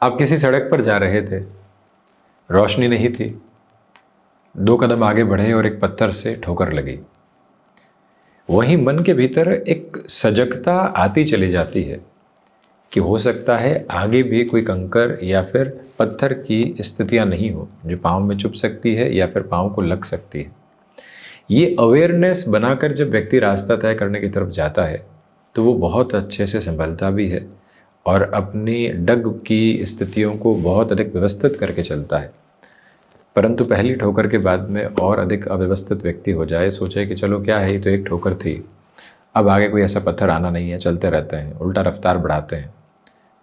आप किसी सड़क पर जा रहे थे, रोशनी नहीं थी। 2 कदम आगे बढ़े और एक पत्थर से ठोकर लगी। वहीं मन के भीतर एक सजगता आती चली जाती है कि हो सकता है आगे भी कोई कंकर या फिर पत्थर की स्थितियां नहीं हो जो पाँव में चुभ सकती है या फिर पाँव को लग सकती है। ये अवेयरनेस बनाकर जब व्यक्ति रास्ता तय करने की तरफ जाता है तो वो बहुत अच्छे से संभलता भी है और अपनी डग की स्थितियों को बहुत अधिक व्यवस्थित करके चलता है। परंतु पहली ठोकर के बाद में और अधिक अव्यवस्थित व्यक्ति हो जाए, सोचे कि चलो क्या है, ये तो एक ठोकर थी, अब आगे कोई ऐसा पत्थर आना नहीं है, चलते रहते हैं, उल्टा रफ्तार बढ़ाते हैं,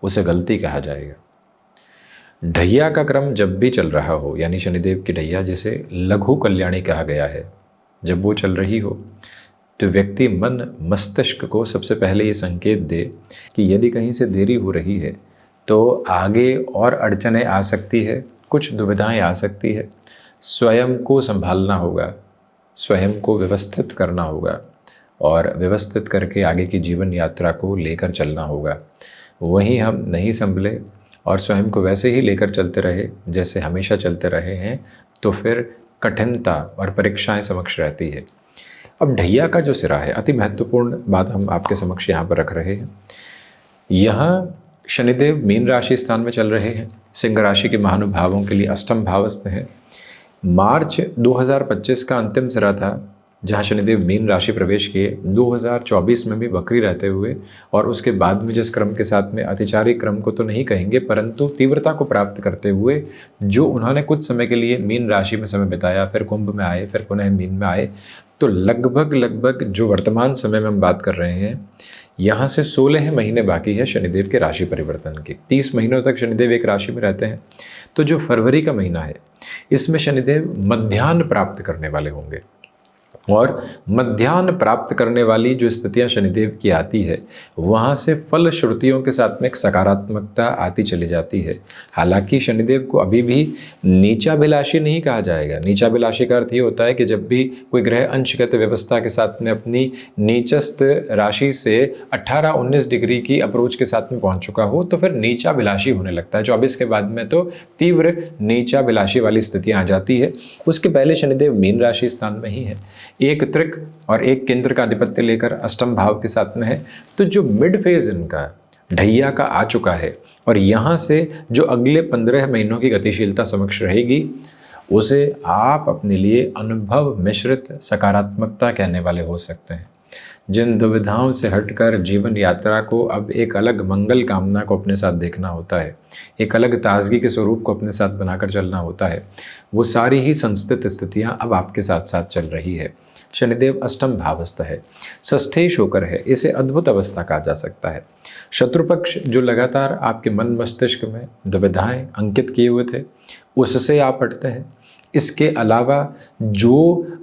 उसे गलती कहा जाएगा। ढैया का क्रम जब भी चल रहा हो, यानी शनिदेव की ढैया जिसे लघु कल्याणी कहा गया है, जब वो चल रही हो तो व्यक्ति मन मस्तिष्क को सबसे पहले ये संकेत दे कि यदि कहीं से देरी हो रही है तो आगे और अड़चनें आ सकती है, कुछ दुविधाएं आ सकती है, स्वयं को संभालना होगा, स्वयं को व्यवस्थित करना होगा और व्यवस्थित करके आगे की जीवन यात्रा को लेकर चलना होगा। वहीं हम नहीं संभले और स्वयं को वैसे ही लेकर चलते रहे जैसे हमेशा चलते रहे हैं तो फिर कठिनता और परीक्षाएं समक्ष रहती है। अब ढैया का जो सिरा है, अति महत्वपूर्ण बात हम आपके समक्ष यहाँ पर रख रहे हैं। यहाँ शनिदेव मीन राशि स्थान में चल रहे हैं, सिंह राशि के महानुभावों के लिए अष्टम भावस्थ हैं। मार्च 2025 का अंतिम सिरा था जहाँ शनिदेव मीन राशि प्रवेश किए, 2024 में भी वक्री रहते हुए और उसके बाद में जिस क्रम के साथ में अतिचारी क्रम को तो नहीं कहेंगे परंतु तीव्रता को प्राप्त करते हुए जो उन्होंने कुछ समय के लिए मीन राशि में समय बिताया, फिर कुंभ में आए, फिर पुनः मीन में आए, तो लगभग जो वर्तमान समय में हम बात कर रहे हैं यहाँ से 16 महीने बाकी है शनिदेव के राशि परिवर्तन के। 30 महीनों तक शनिदेव एक राशि में रहते हैं। तो जो फरवरी का महीना है इसमें शनिदेव मध्याह्न प्राप्त करने वाले होंगे और मध्याह्न प्राप्त करने वाली जो स्थितियां शनिदेव की आती है वहाँ से फल श्रुतियों के साथ में एक सकारात्मकता आती चली जाती है। हालांकि शनिदेव को अभी भी नीचाभिलाषी नहीं कहा जाएगा। नीचाभिलाषी का अर्थ ये होता है कि जब भी कोई ग्रह अंशगत व्यवस्था के साथ में अपनी नीचस्थ राशि से 18-19 डिग्री की अप्रोच के साथ में पहुँच चुका हो तो फिर नीचाभिलाषी होने लगता है। 24 के बाद में तो तीव्र नीचाभिलाषी वाली स्थितियाँ आ जाती है। उसके पहले शनिदेव मीन राशि स्थान में ही है, एक त्रिक और एक केंद्र का आधिपत्य लेकर अष्टम भाव के साथ में है। तो जो मिड फेज इनका ढैया का आ चुका है और यहाँ से जो अगले 15 महीनों की गतिशीलता समक्ष रहेगी उसे आप अपने लिए अनुभव मिश्रित सकारात्मकता कहने वाले हो सकते हैं। जिन दुविधाओं से हटकर जीवन यात्रा को अब एक अलग मंगल कामना को अपने साथ देखना होता है, एक अलग ताजगी के स्वरूप को अपने साथ बनाकर चलना होता है, वो सारी ही संस्थित स्थितियां अब आपके साथ साथ चल रही है। शनिदेव अष्टम भावस्थ है, षष्ठेश होकर है, इसे अद्भुत अवस्था कहा जा सकता है। शत्रु पक्ष जो लगातार आपके मन मस्तिष्क में दुविधाएं अंकित किए हुए थे उससे आप हटते हैं। इसके अलावा जो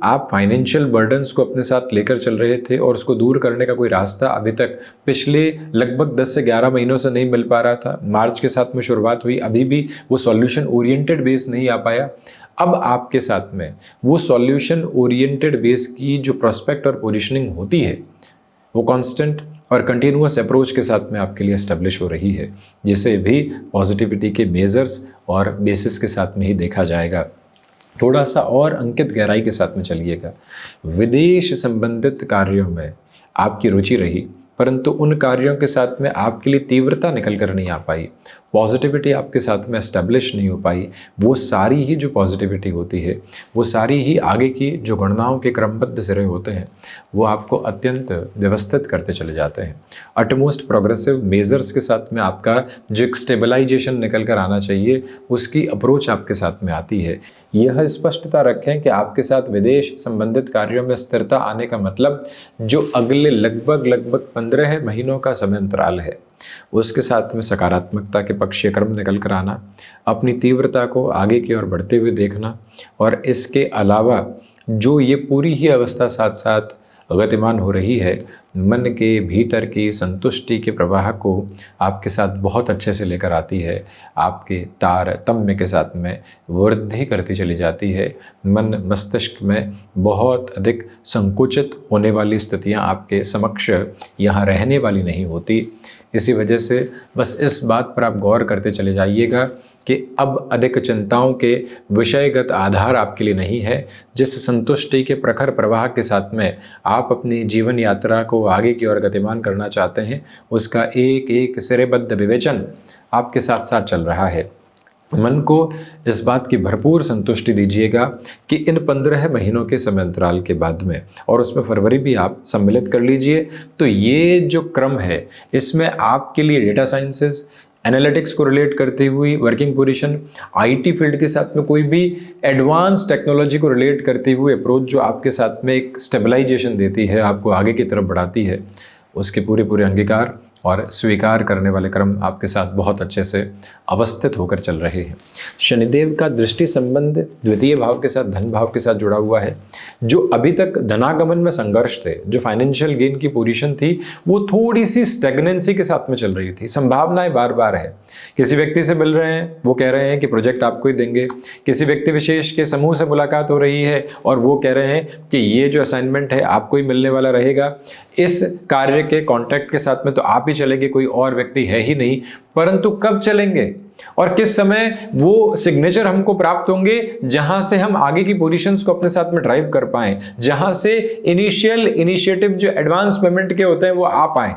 आप फाइनेंशियल बर्डन्स को अपने साथ लेकर चल रहे थे और उसको दूर करने का कोई रास्ता अभी तक पिछले लगभग 10 से 11 महीनों से नहीं मिल पा रहा था, मार्च के साथ में शुरुआत हुई, अभी भी वो सॉल्यूशन ओरिएंटेड बेस नहीं आ पाया। अब आपके साथ में वो सॉल्यूशन ओरिएंटेड बेस की जो प्रोस्पेक्ट और पोजिशनिंग होती है वो कॉन्स्टेंट और कंटिन्यूअस अप्रोच के साथ में आपके लिए एस्टेब्लिश हो रही है, जिसे भी पॉजिटिविटी के मेजर्स और बेसिस के साथ में ही देखा जाएगा। थोड़ा सा और अंकित गहराई के साथ में चलिएगा। विदेश संबंधित कार्यों में आपकी रुचि रही परंतु उन कार्यों के साथ में आपके लिए तीव्रता निकल कर नहीं आ पाई, पॉजिटिविटी आपके साथ में एस्टेब्लिश नहीं हो पाई। वो सारी ही जो पॉजिटिविटी होती है, वो सारी ही आगे की जो गणनाओं के क्रमबद्ध सिरे होते हैं वो आपको अत्यंत व्यवस्थित करते चले जाते हैं। अटमोस्ट प्रोग्रेसिव मेजर्स के साथ में आपका जो एक स्टेबलाइजेशन निकल कर आना चाहिए उसकी अप्रोच आपके साथ में आती है। यह स्पष्टता रखें कि आपके साथ विदेश संबंधित कार्यों में स्थिरता आने का मतलब जो अगले लगभग 15 महीनों का समय अंतराल है उसके साथ में सकारात्मकता के पक्षीय क्रम निकल कर आना, अपनी तीव्रता को आगे की ओर बढ़ते हुए देखना और इसके अलावा जो ये पूरी ही अवस्था साथ साथ गतिमान हो रही है, मन के भीतर की संतुष्टि के प्रवाह को आपके साथ बहुत अच्छे से लेकर आती है, आपके तारतम्य के साथ में वृद्धि करती चली जाती है। मन मस्तिष्क में बहुत अधिक संकुचित होने वाली स्थितियां आपके समक्ष यहाँ रहने वाली नहीं होती। इसी वजह से बस इस बात पर आप गौर करते चले जाइएगा कि अब अधिक चिंताओं के विषयगत आधार आपके लिए नहीं है। जिस संतुष्टि के प्रखर प्रवाह के साथ में आप अपनी जीवन यात्रा को आगे की ओर गतिमान करना चाहते हैं, उसका एक एक सिरेबद्ध विवेचन आपके साथ साथ चल रहा है। मन को इस बात की भरपूर संतुष्टि दीजिएगा कि इन 15 महीनों के समय अंतराल के बाद में, और उसमें फरवरी भी आप सम्मिलित कर लीजिए, तो ये जो क्रम है इसमें आपके लिए डेटा साइंसेस, एनालिटिक्स को रिलेट करते हुई वर्किंग पोजीशन, आईटी फील्ड के साथ में कोई भी एडवांस टेक्नोलॉजी को रिलेट करते हुए अप्रोच जो आपके साथ में एक स्टेबलाइजेशन देती है, आपको आगे की तरफ बढ़ाती है, उसके पूरे अंगीकार और स्वीकार करने वाले क्रम आपके साथ बहुत अच्छे से अवस्थित होकर चल रहे हैं। शनिदेव का दृष्टि संबंध द्वितीय भाव के साथ, धन भाव के साथ जुड़ा हुआ है। जो अभी तक धनागमन में संघर्ष थे, जो फाइनेंशियल गेन की पोजीशन थी, वो थोड़ी सी स्टेगनेंसी के साथ में चल रही थी। संभावनाएं बार बार है, किसी व्यक्ति से मिल रहे हैं, वो कह रहे हैं कि प्रोजेक्ट आपको ही देंगे। किसी व्यक्ति विशेष के समूह से मुलाकात हो रही है और वो कह रहे हैं कि ये जो असाइनमेंट है आपको ही मिलने वाला रहेगा। इस कार्य के कॉन्ट्रैक्ट के साथ में तो आप ही चलेंगे, कोई और व्यक्ति है ही नहीं। परंतु कब चलेंगे और किस समय वो सिग्नेचर हमको प्राप्त होंगे जहां से हम आगे की पोजीशंस को अपने साथ में ड्राइव कर पाएं, जहां से इनिशियल इनिशिएटिव जो एडवांस पेमेंट के होते हैं वो आ पाएं।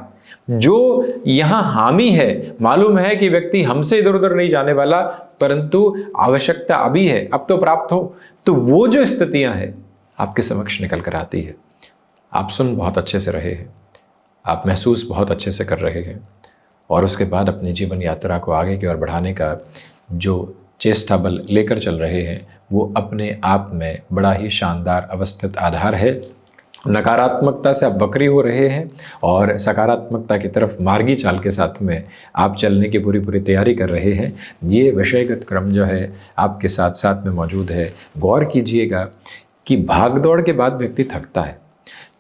जो यहां हामी है, मालूम है कि व्यक्ति हमसे इधर उधर नहीं जाने वाला, परंतु आवश्यकता अभी है, अब तो प्राप्त हो, तो वो जो स्थितियां हैं आपके समक्ष निकल कर आती है। आप सुन बहुत अच्छे से रहे हैं, आप महसूस बहुत अच्छे से कर रहे हैं, और उसके बाद अपनी जीवन यात्रा को आगे की ओर बढ़ाने का जो चेष्टा बल लेकर चल रहे हैं वो अपने आप में बड़ा ही शानदार अवस्थित आधार है। नकारात्मकता से आप वक्री हो रहे हैं और सकारात्मकता की तरफ मार्गी चाल के साथ में आप चलने की पूरी तैयारी कर रहे हैं। ये विषयगत क्रम जो है आपके साथ साथ में मौजूद है। गौर कीजिएगा कि भागदौड़ के बाद व्यक्ति थकता है,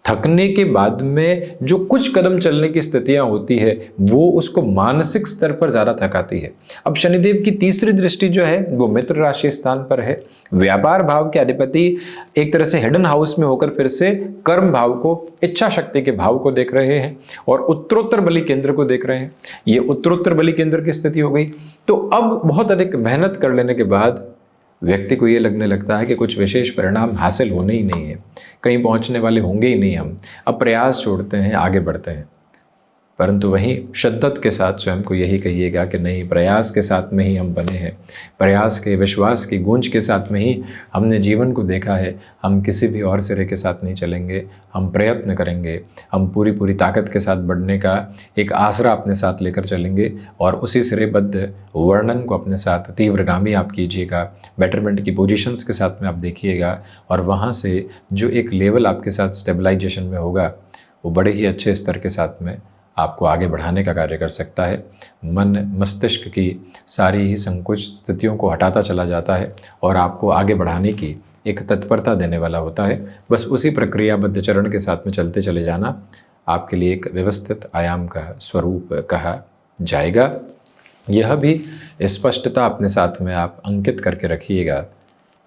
थकने के बाद में जो कुछ कदम चलने की स्थितियां होती है वो उसको मानसिक स्तर पर ज़्यादा थकाती है। अब शनिदेव की तीसरी दृष्टि जो है वो मित्र राशि स्थान पर है। व्यापार भाव के अधिपति एक तरह से हिडन हाउस में होकर फिर से कर्म भाव को, इच्छा शक्ति के भाव को देख रहे हैं और उत्तरोत्तर बलि केंद्र को देख रहे हैं। ये उत्तरोत्तर बलि केंद्र की स्थिति हो गई, तो अब बहुत अधिक मेहनत कर लेने के बाद व्यक्ति को ये लगने लगता है कि कुछ विशेष परिणाम हासिल होने ही नहीं है, कहीं पहुंचने वाले होंगे ही नहीं हम। अब प्रयास छोड़ते हैं, आगे बढ़ते हैं। परंतु वहीं शिद्दत के साथ स्वयं को यही कहिएगा कि नहीं, प्रयास के साथ में ही हम बने हैं, प्रयास के, विश्वास की गूंज के साथ में ही हमने जीवन को देखा है। हम किसी भी और सिरे के साथ नहीं चलेंगे, हम प्रयत्न करेंगे, हम पूरी ताकत के साथ बढ़ने का एक आसरा अपने साथ लेकर चलेंगे और उसी सिरेबद्ध वर्णन को अपने साथ तीव्रगामी आप कीजिएगा। बेटरमेंट की पोजीशंस के साथ में आप देखिएगा और वहाँ से जो एक लेवल आपके साथ स्टेबलाइजेशन में होगा वो बड़े ही अच्छे स्तर के साथ में आपको आगे बढ़ाने का कार्य कर सकता है। मन मस्तिष्क की सारी ही संकुच स्थितियों को हटाता चला जाता है और आपको आगे बढ़ाने की एक तत्परता देने वाला होता है। बस उसी प्रक्रियाबद्ध चरण के साथ में चलते चले जाना आपके लिए एक व्यवस्थित आयाम का स्वरूप कहा जाएगा। यह भी स्पष्टता अपने साथ में आप अंकित करके रखिएगा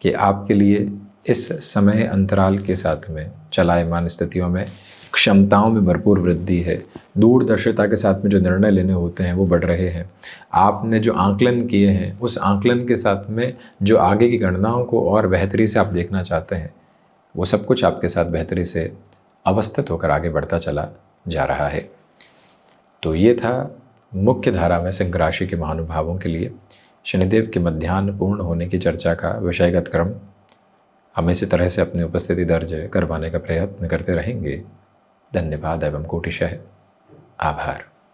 कि आपके लिए इस समय अंतराल के साथ में चलायमान स्थितियों में क्षमताओं में भरपूर वृद्धि है। दूरदर्शिता के साथ में जो निर्णय लेने होते हैं वो बढ़ रहे हैं। आपने जो आंकलन किए हैं उस आंकलन के साथ में जो आगे की गणनाओं को और बेहतरी से आप देखना चाहते हैं वो सब कुछ आपके साथ बेहतरी से अवस्थित होकर आगे बढ़ता चला जा रहा है। तो ये था मुख्य धारा में सिंह राशि के महानुभावों के लिए शनिदेव के मध्याह्न पूर्ण होने की चर्चा का विषयगत क्रम। हम इसी तरह से अपनी उपस्थिति दर्ज करवाने का प्रयत्न करते रहेंगे। धन्यवाद एवं कोटिशः आभार।